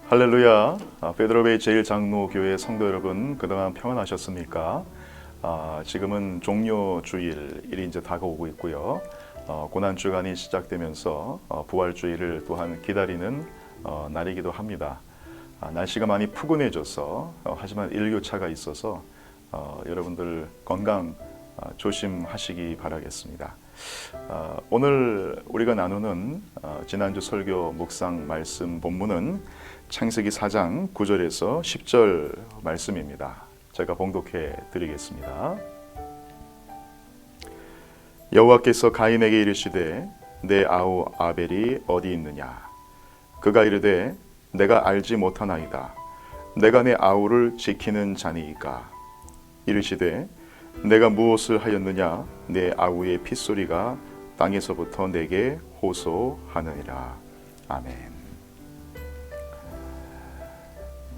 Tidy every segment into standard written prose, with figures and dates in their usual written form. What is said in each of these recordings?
할렐루야. 베드로베이 제1장로교회 성도 여러분, 그동안 평안하셨습니까? 지금은 종료 주일이 이제 다가오고 있고요. 고난 주간이 시작되면서 부활주일을 또한 기다리는 날이기도 합니다. 날씨가 많이 푸근해져서 하지만 일교차가 있어서 여러분들 건강 조심하시기 바라겠습니다. 오늘 우리가 나누는 지난주 설교 묵상 말씀 본문은 창세기 4장 9절에서 10절 말씀입니다. 제가 봉독해 드리겠습니다. 여호와께서 가인에게 이르시되 내 아우 아벨이 어디 있느냐? 그가 이르되 내가 알지 못하나이다. 내가 내 아우를 지키는 자니이까. 이르시되 내가 무엇을 하였느냐? 내 아우의 핏소리가 땅에서부터 내게 호소하느니라. 아멘.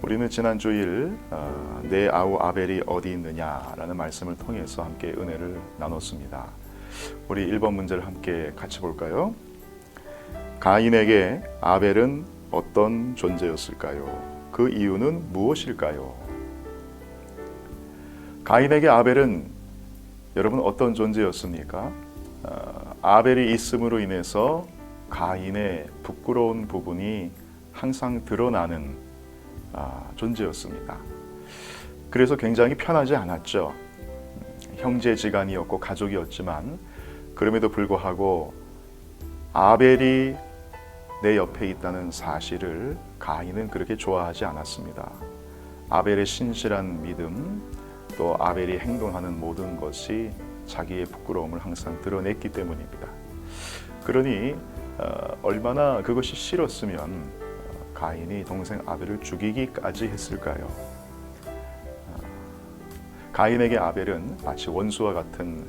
우리는 지난 주일 내 아우 아벨이 어디 있느냐라는 말씀을 통해서 함께 은혜를 나눴습니다. 우리 1번 문제를 함께 같이 볼까요? 가인에게 아벨은 어떤 존재였을까요? 그 이유는 무엇일까요? 가인에게 아벨은 여러분 어떤 존재였습니까? 아벨이 있음으로 인해서 가인의 부끄러운 부분이 항상 드러나는 존재였습니다. 그래서 굉장히 편하지 않았죠. 형제지간이었고 가족이었지만 그럼에도 불구하고 아벨이 내 옆에 있다는 사실을 가인은 그렇게 좋아하지 않았습니다. 아벨의 신실한 믿음, 또 아벨이 행동하는 모든 것이 자기의 부끄러움을 항상 드러냈기 때문입니다. 그러니 얼마나 그것이 싫었으면 가인이 동생 아벨을 죽이기까지 했을까요? 가인에게 아벨은 마치 원수와 같은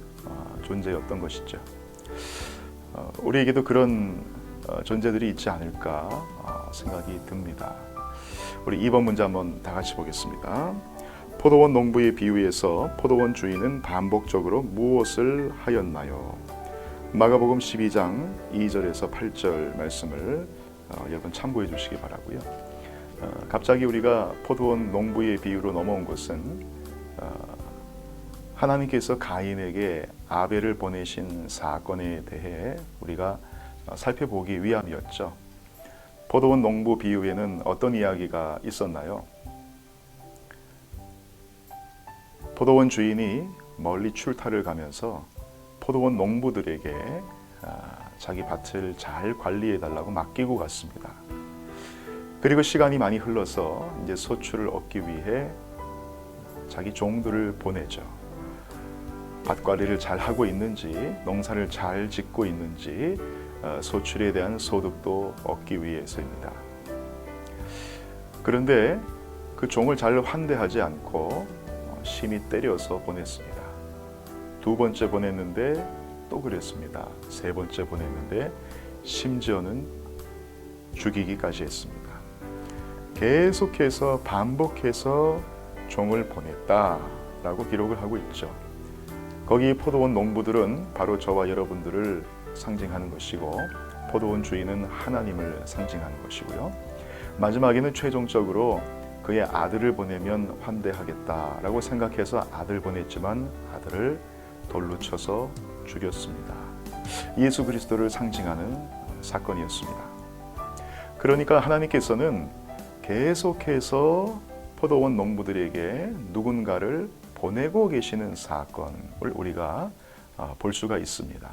존재였던 것이죠. 우리에게도 그런 존재들이 있지 않을까 생각이 듭니다. 우리 2번 문제 한번 다 같이 보겠습니다. 포도원 농부의 비유에서 포도원 주인은 반복적으로 무엇을 하였나요? 마가복음 12장 2절에서 8절 말씀을 여러분 참고해 주시기 바라고요. 갑자기 우리가 포도원 농부의 비유로 넘어온 것은 하나님께서 가인에게 아벨을 보내신 사건에 대해 우리가 살펴보기 위함이었죠. 포도원 농부 비유에는 어떤 이야기가 있었나요? 포도원 주인이 멀리 출타를 가면서 포도원 농부들에게 자기 밭을 잘 관리해 달라고 맡기고 갔습니다. 그리고 시간이 많이 흘러서 이제 소출을 얻기 위해 자기 종들을 보내죠. 밭 관리를 잘 하고 있는지, 농사를 잘 짓고 있는지, 소출에 대한 소득도 얻기 위해서입니다. 그런데 그 종을 잘 환대하지 않고 심히 때려서 보냈습니다. 두 번째 보냈는데 또 그랬습니다. 세 번째 보냈는데 심지어는 죽이기까지 했습니다. 계속해서 반복해서 종을 보냈다라고 기록을 하고 있죠. 거기 포도원 농부들은 바로 저와 여러분들을 상징하는 것이고 포도원 주인은 하나님을 상징하는 것이고요. 마지막에는 최종적으로 그의 아들을 보내면 환대하겠다라고 생각해서 아들 보냈지만 아들을 돌로 쳐서 죽였습니다. 예수 그리스도를 상징하는 사건이었습니다. 그러니까 하나님께서는 계속해서 포도원 농부들에게 누군가를 보내고 계시는 사건을 우리가 볼 수가 있습니다.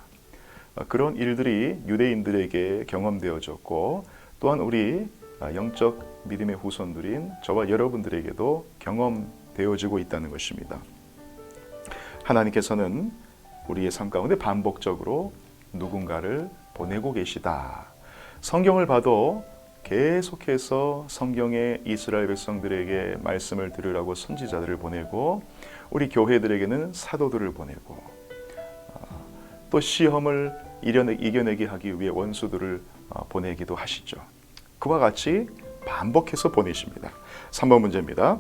그런 일들이 유대인들에게 경험되어졌고 또한 우리 영적 믿음의 후손들인 저와 여러분들에게도 경험되어지고 있다는 것입니다. 하나님께서는 우리의 삶 가운데 반복적으로 누군가를 보내고 계시다. 성경을 봐도 계속해서 성경의 이스라엘 백성들에게 말씀을 들으라고 선지자들을 보내고 우리 교회들에게는 사도들을 보내고 또 시험을 이겨내게 하기 위해 원수들을 보내기도 하시죠. 그와 같이 반복해서 보내십니다. 3번 문제입니다.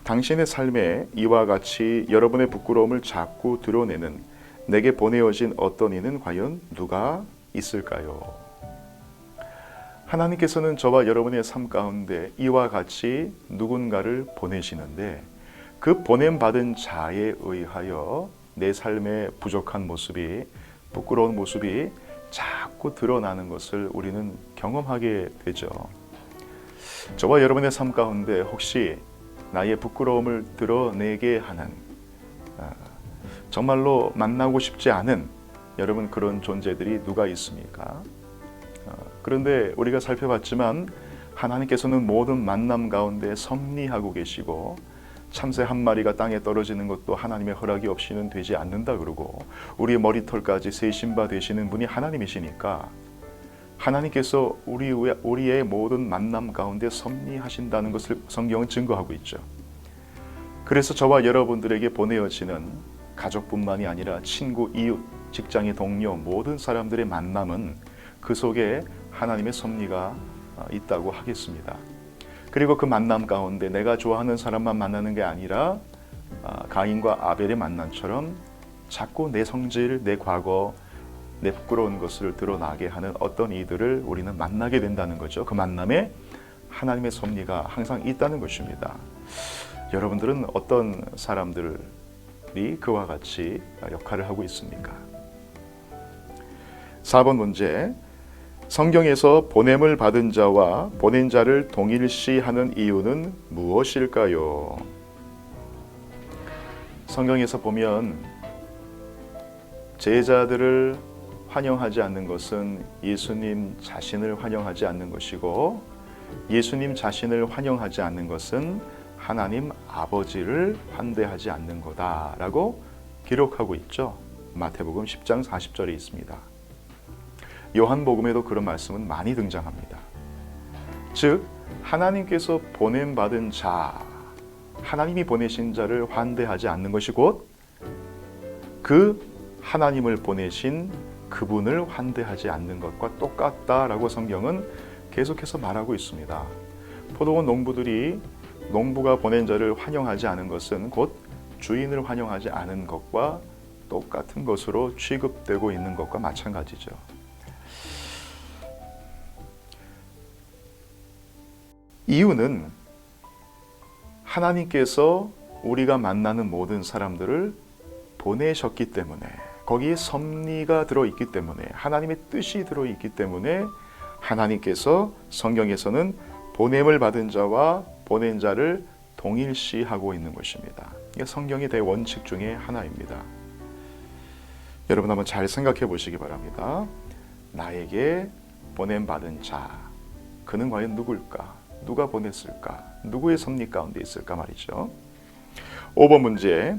당신의 삶에 이와 같이 여러분의 부끄러움을 자꾸 드러내는 내게 보내어진 어떤 이는 과연 누가 있을까요? 하나님께서는 저와 여러분의 삶 가운데 이와 같이 누군가를 보내시는데 그 보냄받은 자에 의하여 내 삶의 부족한 모습이, 부끄러운 모습이 자꾸 드러나는 것을 우리는 경험하게 되죠. 저와 여러분의 삶 가운데 혹시 나의 부끄러움을 드러내게 하는, 정말로 만나고 싶지 않은 여러분 그런 존재들이 누가 있습니까? 그런데 우리가 살펴봤지만 하나님께서는 모든 만남 가운데 섭리하고 계시고 참새 한 마리가 땅에 떨어지는 것도 하나님의 허락이 없이는 되지 않는다 그러고 우리의 머리털까지 세신 바 되시는 분이 하나님이시니까 하나님께서 우리의 모든 만남 가운데 섭리하신다는 것을 성경은 증거하고 있죠. 그래서 저와 여러분들에게 보내어지는 가족뿐만이 아니라 친구, 이웃, 직장의 동료 모든 사람들의 만남은 그 속에 하나님의 섭리가 있다고 하겠습니다. 그리고 그 만남 가운데 내가 좋아하는 사람만 만나는 게 아니라 가인과 아벨의 만남처럼 자꾸 내 성질, 내 과거, 내 부끄러운 것을 드러나게 하는 어떤 이들을 우리는 만나게 된다는 거죠. 그 만남에 하나님의 섭리가 항상 있다는 것입니다. 여러분들은 어떤 사람들이 그와 같이 역할을 하고 있습니까? 4번 문제. 성경에서 보냄을 받은 자와 보낸 자를 동일시하는 이유는 무엇일까요? 성경에서 보면 제자들을 환영하지 않는 것은 예수님 자신을 환영하지 않는 것이고 예수님 자신을 환영하지 않는 것은 하나님 아버지를 환대하지 않는 거다라고 기록하고 있죠. 마태복음 10장 40절에 있습니다. 요한복음에도 그런 말씀은 많이 등장합니다. 즉 하나님께서 보냄받은 자, 하나님이 보내신 자를 환대하지 않는 것이 곧 그 하나님을 보내신 그분을 환대하지 않는 것과 똑같다라고 성경은 계속해서 말하고 있습니다. 포도원 농부들이 농부가 보낸 자를 환영하지 않은 것은 곧 주인을 환영하지 않은 것과 똑같은 것으로 취급되고 있는 것과 마찬가지죠. 이유는 하나님께서 우리가 만나는 모든 사람들을 보내셨기 때문에, 거기에 섭리가 들어있기 때문에, 하나님의 뜻이 들어있기 때문에 하나님께서 성경에서는 보냄을 받은 자와 보낸 자를 동일시하고 있는 것입니다. 이게 성경의 대원칙 중에 하나입니다. 여러분 한번 잘 생각해 보시기 바랍니다. 나에게 보냄받은 자, 그는 과연 누굴까? 누가 보냈을까? 누구의 섭리 가운데 있을까 말이죠. 5번 문제.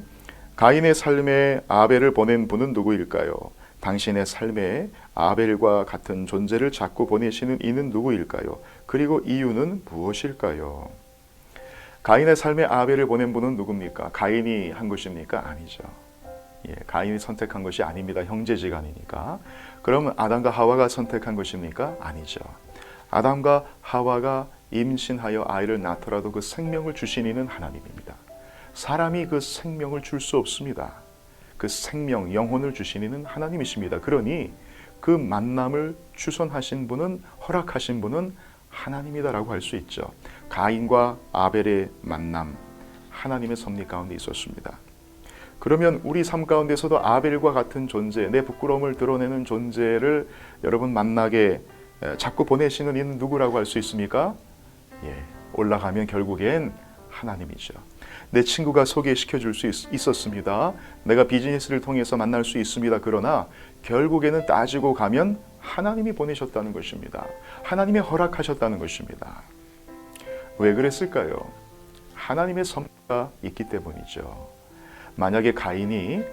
가인의 삶에 아벨을 보낸 분은 누구일까요? 당신의 삶에 아벨과 같은 존재를 자꾸 보내시는 이는 누구일까요? 그리고 이유는 무엇일까요? 가인의 삶에 아벨을 보낸 분은 누굽니까? 가인이 한 것입니까? 아니죠. 가인이 선택한 것이 아닙니다. 형제지간이니까. 그러면 아담과 하와가 선택한 것입니까? 아니죠. 아담과 하와가 임신하여 아이를 낳더라도 그 생명을 주신 이는 하나님입니다. 사람이 그 생명을 줄 수 없습니다. 그 생명, 영혼을 주신 이는 하나님이십니다. 그러니 그 만남을 주선하신 분은, 허락하신 분은 하나님이다라고 할 수 있죠. 가인과 아벨의 만남, 하나님의 섭리 가운데 있었습니다. 그러면 우리 삶 가운데서도 아벨과 같은 존재, 내 부끄러움을 드러내는 존재를 여러분 만나게 자꾸 보내시는 이는 누구라고 할 수 있습니까? 올라가면 결국엔 하나님이죠. 내 친구가 소개시켜 줄 수 있었습니다. 내가 비즈니스를 통해서 만날 수 있습니다. 그러나 결국에는 따지고 가면 하나님이 보내셨다는 것입니다. 하나님이 허락하셨다는 것입니다. 왜 그랬을까요? 하나님의 섭리가 있기 때문이죠. 만약에 가인이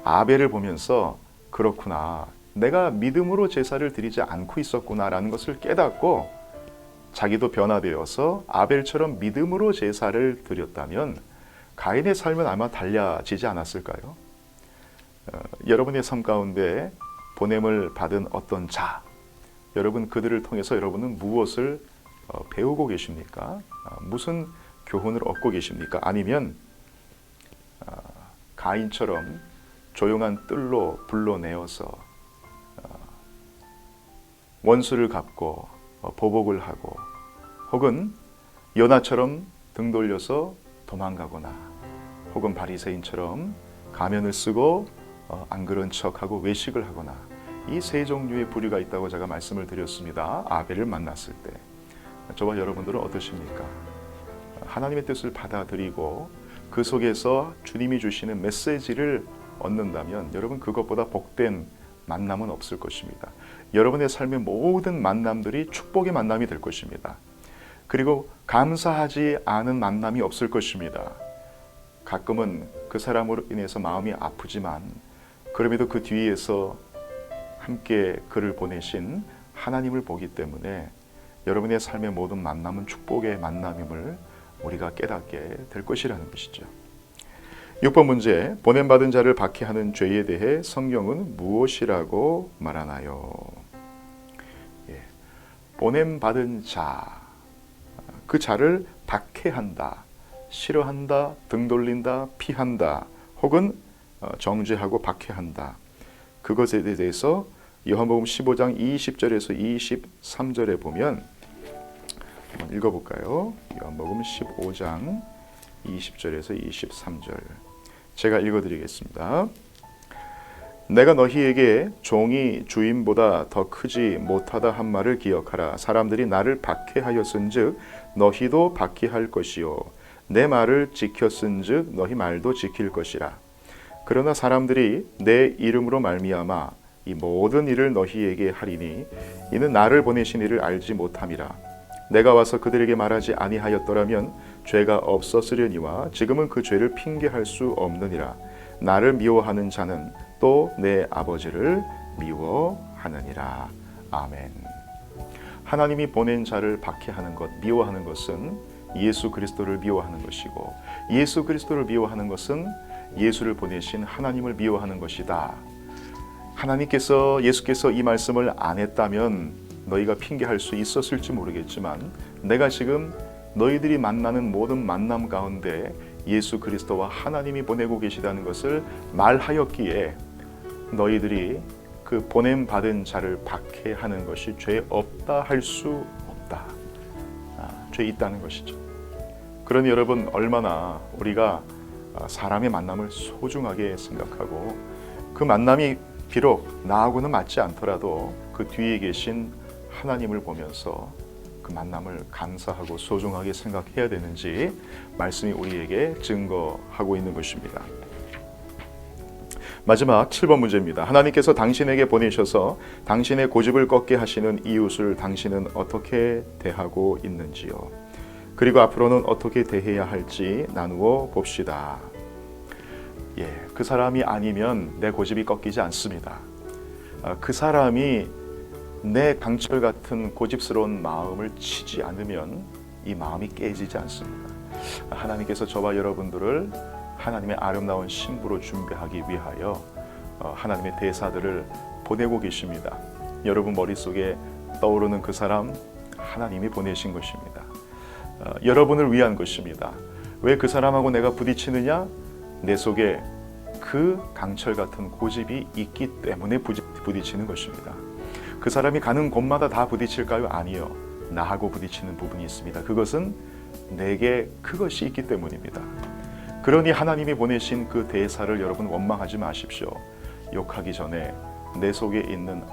아벨을 보면서 그렇구나, 내가 믿음으로 제사를 드리지 않고 있었구나라는 것을 깨닫고 자기도 변화되어서 아벨처럼 믿음으로 제사를 드렸다면 가인의 삶은 아마 달라지지 않았을까요? 여러분의 삶 가운데 보냄을 받은 어떤 자, 여러분 그들을 통해서 여러분은 무엇을 배우고 계십니까? 무슨 교훈을 얻고 계십니까? 아니면 가인처럼 조용한 뜰로 불러내어서 원수를 갚고 보복을 하고 혹은 요나처럼 등 돌려서 도망가거나 혹은 바리새인처럼 가면을 쓰고 안 그런 척하고 외식을 하거나 이 세 종류의 부류가 있다고 제가 말씀을 드렸습니다. 아벨을 만났을 때. 저와 여러분들은 어떠십니까? 하나님의 뜻을 받아들이고 그 속에서 주님이 주시는 메시지를 얻는다면 여러분 그것보다 복된 만남은 없을 것입니다. 여러분의 삶의 모든 만남들이 축복의 만남이 될 것입니다. 그리고 감사하지 않은 만남이 없을 것입니다. 가끔은 그 사람으로 인해서 마음이 아프지만 그럼에도 그 뒤에서 함께 그를 보내신 하나님을 보기 때문에 여러분의 삶의 모든 만남은 축복의 만남임을 우리가 깨닫게 될 것이라는 것이죠. 6번 문제, 보냄받은 자를 박해하는 죄에 대해 성경은 무엇이라고 말하나요? 보냄받은 자, 그 자를 박해한다, 싫어한다, 등 돌린다, 피한다, 혹은 정죄하고 박해한다. 그것에 대해서 요한복음 15장 20절에서 23절에 보면 한번 읽어볼까요? 요한복음 15장 20절에서 23절 제가 읽어드리겠습니다. 내가 너희에게 종이 주인보다 더 크지 못하다 한 말을 기억하라. 사람들이 나를 박해하였은즉 너희도 박해할 것이요 내 말을 지켰은즉 너희 말도 지킬 것이라. 그러나 사람들이 내 이름으로 말미암아 이 모든 일을 너희에게 하리니 이는 나를 보내신 이를 알지 못함이라. 내가 와서 그들에게 말하지 아니하였더라면 죄가 없었으려니와 지금은 그 죄를 핑계할 수 없느니라. 나를 미워하는 자는 또 내 아버지를 미워하느니라. 아멘. 하나님이 보낸 자를 박해하는 것, 미워하는 것은 예수 그리스도를 미워하는 것이고 예수 그리스도를 미워하는 것은 예수를 보내신 하나님을 미워하는 것이다. 예수께서 이 말씀을 안 했다면 너희가 핑계할 수 있었을지 모르겠지만 내가 지금 너희들이 만나는 모든 만남 가운데 예수 그리스도와 하나님이 보내고 계시다는 것을 말하였기에 너희들이 그 보냄받은 자를 박해하는 것이 죄 없다 할 수 없다. 죄 있다는 것이죠. 그러니 여러분 얼마나 우리가 사람의 만남을 소중하게 생각하고 그 만남이 비록 나하고는 맞지 않더라도 그 뒤에 계신 하나님을 보면서 그 만남을 감사하고 소중하게 생각해야 되는지 말씀이 우리에게 증거하고 있는 것입니다. 마지막 7번 문제입니다. 하나님께서 당신에게 보내셔서 당신의 고집을 꺾게 하시는 이웃을 당신은 어떻게 대하고 있는지요? 그리고 앞으로는 어떻게 대해야 할지 나누어 봅시다. 그 사람이 아니면 내 고집이 꺾이지 않습니다. 그 사람이 내 강철 같은 고집스러운 마음을 치지 않으면 이 마음이 깨지지 않습니다. 하나님께서 저와 여러분들을 하나님의 아름다운 신부로 준비하기 위하여 하나님의 대사들을 보내고 계십니다. 여러분 머릿속에 떠오르는 그 사람 하나님이 보내신 것입니다. 여러분을 위한 것입니다. 왜 그 사람하고 내가 부딪히느냐? 내 속에 그 강철 같은 고집이 있기 때문에 부딪히는 것입니다. 그 사람이 가는 곳마다 다 부딪힐까요? 아니요. 나하고 부딪히는 부분이 있습니다. 그것은 내게 그것이 있기 때문입니다. 그러니 하나님이 보내신 그 대사를 여러분 원망하지 마십시오. 욕하기 전에 내 속에 있는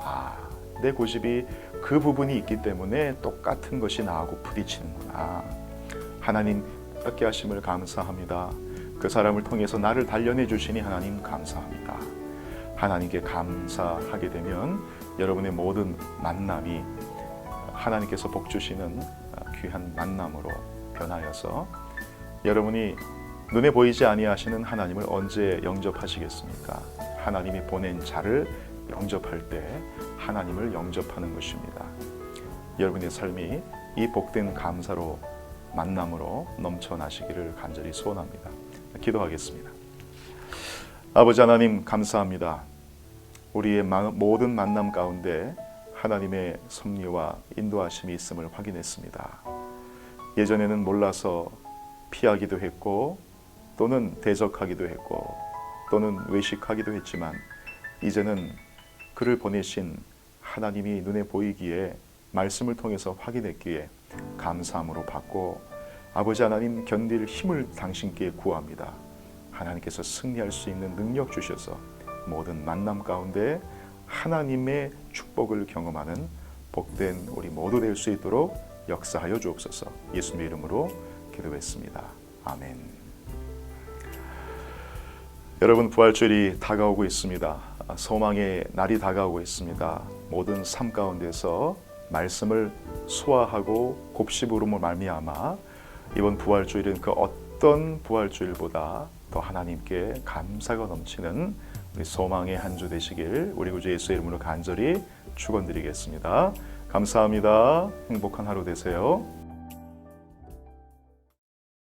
내 고집이 그 부분이 있기 때문에 똑같은 것이 나하고 부딪히는구나. 하나님 깨닫게 하심을 감사합니다. 그 사람을 통해서 나를 단련해 주시니 하나님 감사합니다. 하나님께 감사하게 되면 여러분의 모든 만남이 하나님께서 복 주시는 귀한 만남으로 변하여서 여러분이 눈에 보이지 아니하시는 하나님을 언제 영접하시겠습니까? 하나님이 보낸 자를 영접할 때 하나님을 영접하는 것입니다. 여러분의 삶이 이 복된 감사로 만남으로 넘쳐나시기를 간절히 소원합니다. 기도하겠습니다. 아버지 하나님 감사합니다. 우리의 모든 만남 가운데 하나님의 섭리와 인도하심이 있음을 확인했습니다. 예전에는 몰라서 피하기도 했고 또는 대적하기도 했고 또는 외식하기도 했지만 이제는 그를 보내신 하나님이 눈에 보이기에 말씀을 통해서 확인했기에 감사함으로 받고 아버지 하나님 견딜 힘을 당신께 구합니다. 하나님께서 승리할 수 있는 능력 주셔서 모든 만남 가운데 하나님의 축복을 경험하는 복된 우리 모두 될 수 있도록 역사하여 주옵소서. 예수님의 이름으로 기도했습니다. 아멘. 여러분, 부활주일이 다가오고 있습니다. 소망의 날이 다가오고 있습니다. 모든 삶 가운데서 말씀을 소화하고 곱씹음으로 말미암아 이번 부활주일은 그 어떤 부활주일보다 더 하나님께 감사가 넘치는 우리 소망의 한 주 되시길 우리 구주 예수의 이름으로 간절히 축원드리겠습니다. 감사합니다. 행복한 하루 되세요.